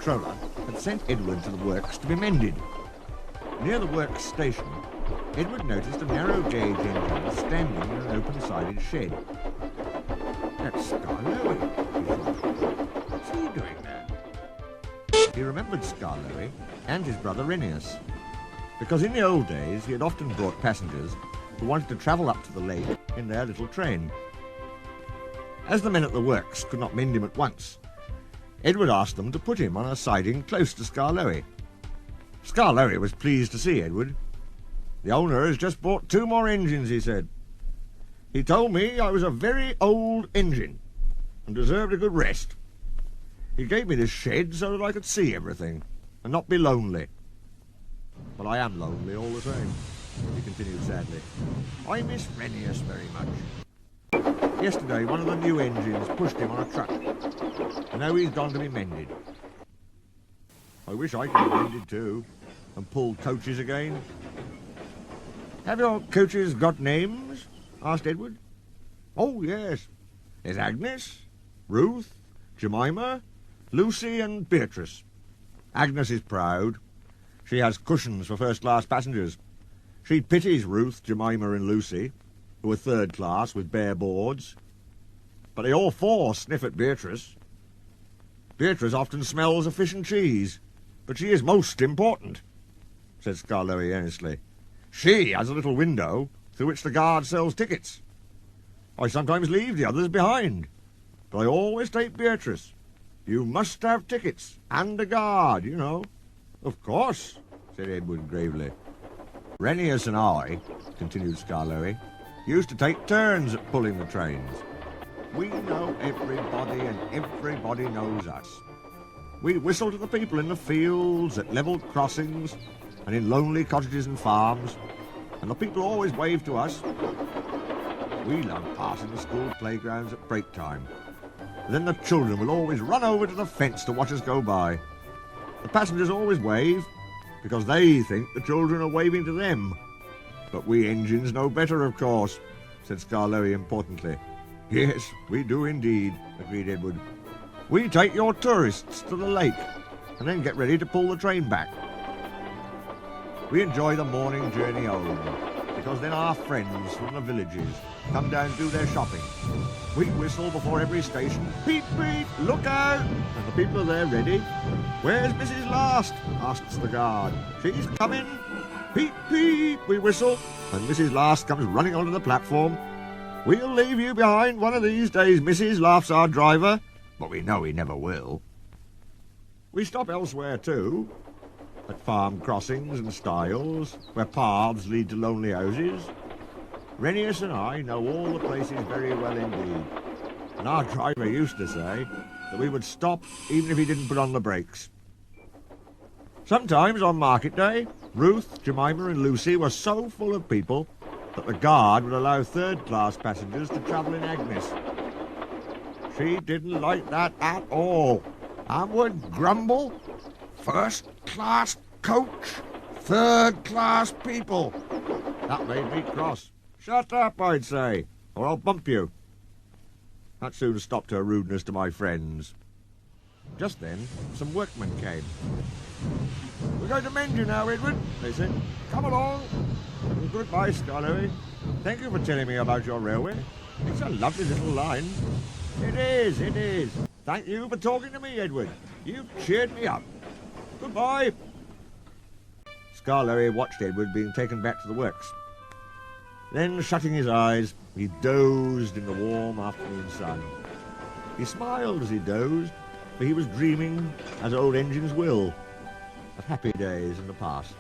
controller had sent Edward to the works to be mended. Near the works station, Edward noticed a narrow gauge engine standing in an open-sided shed. That's Skarloey, he thought. What's he doing there? He remembered Skarloey and his brother Renius, because in the old days he had often brought passengers who wanted to travel up to the lake in their little train. As the men at the works could not mend him at once, Edward asked them to put him on a siding close to Skarloey. Skarloey was pleased to see Edward. "The owner has just bought 2 more engines," he said. "He told me I was a very old engine and deserved a good rest. He gave me this shed so that I could see everything and not be lonely. But I am lonely all the same," he continued sadly. "I miss Renius very much. Yesterday one of the new engines pushed him on a truck, and now he's gone to be mended. I wish I could be mended too, and pull coaches again." "Have your coaches got names?" asked Edward. "Oh, yes. There's Agnes, Ruth, Jemima, Lucy and Beatrice. Agnes is proud. She has cushions for first-class passengers. She pities Ruth, Jemima and Lucy, who are third class with bare boards. But they all 4 sniff at Beatrice. Beatrice often smells of fish and cheese, but she is most important," said Skarloey earnestly. "She has a little window through which the guard sells tickets. I sometimes leave the others behind, but I always take Beatrice. You must have tickets, and a guard, you know." "Of course," said Edward gravely. "Renius and I," continued Skarloey, "used to take turns at pulling the trains. We know everybody, and everybody knows us. We whistle to the people in the fields, at level crossings, and in lonely cottages and farms, and the people always wave to us. We love passing the school playgrounds at break time. Then the children will always run over to the fence to watch us go by. The passengers always wave, because they think the children are waving to them. But we engines know better, of course," said Skarloey importantly. "Yes, we do indeed," agreed Edward. "We take your tourists to the lake, and then get ready to pull the train back. We enjoy the morning journey home, because then our friends from the villages come down to do their shopping. We whistle before every station, 'Beep, beep, look out!' and the people are there ready. 'Where's Mrs. Last?' asks the guard. 'She's coming.' 'Peep, peep,' we whistle, and Mrs. Last comes running onto the platform. 'We'll leave you behind one of these days, Mrs.,' laughs our driver, but we know he never will. We stop elsewhere too, at farm crossings and stiles, where paths lead to lonely houses. Renius and I know all the places very well indeed, and our driver used to say that we would stop even if he didn't put on the brakes. Sometimes on market day, Ruth, Jemima and Lucy were so full of people that the guard would allow third-class passengers to travel in Agnes. She didn't like that at all, and would grumble, 'First-class coach, third-class people.' That made me cross. 'Shut up,' I'd say, 'or I'll bump you.' That soon stopped her rudeness to my friends. Just then, some workmen came. 'We're going to mend you now, Edward,' they said. 'Come along.' And goodbye, Skarloey. Thank you for telling me about your railway. It's a lovely little line." It is. Thank you for talking to me, Edward. You've cheered me up. Goodbye." Skarloey watched Edward being taken back to the works. Then, shutting his eyes, he dozed in the warm afternoon sun. He smiled as he dozed, for he was dreaming, as old engines will, of happy days in the past.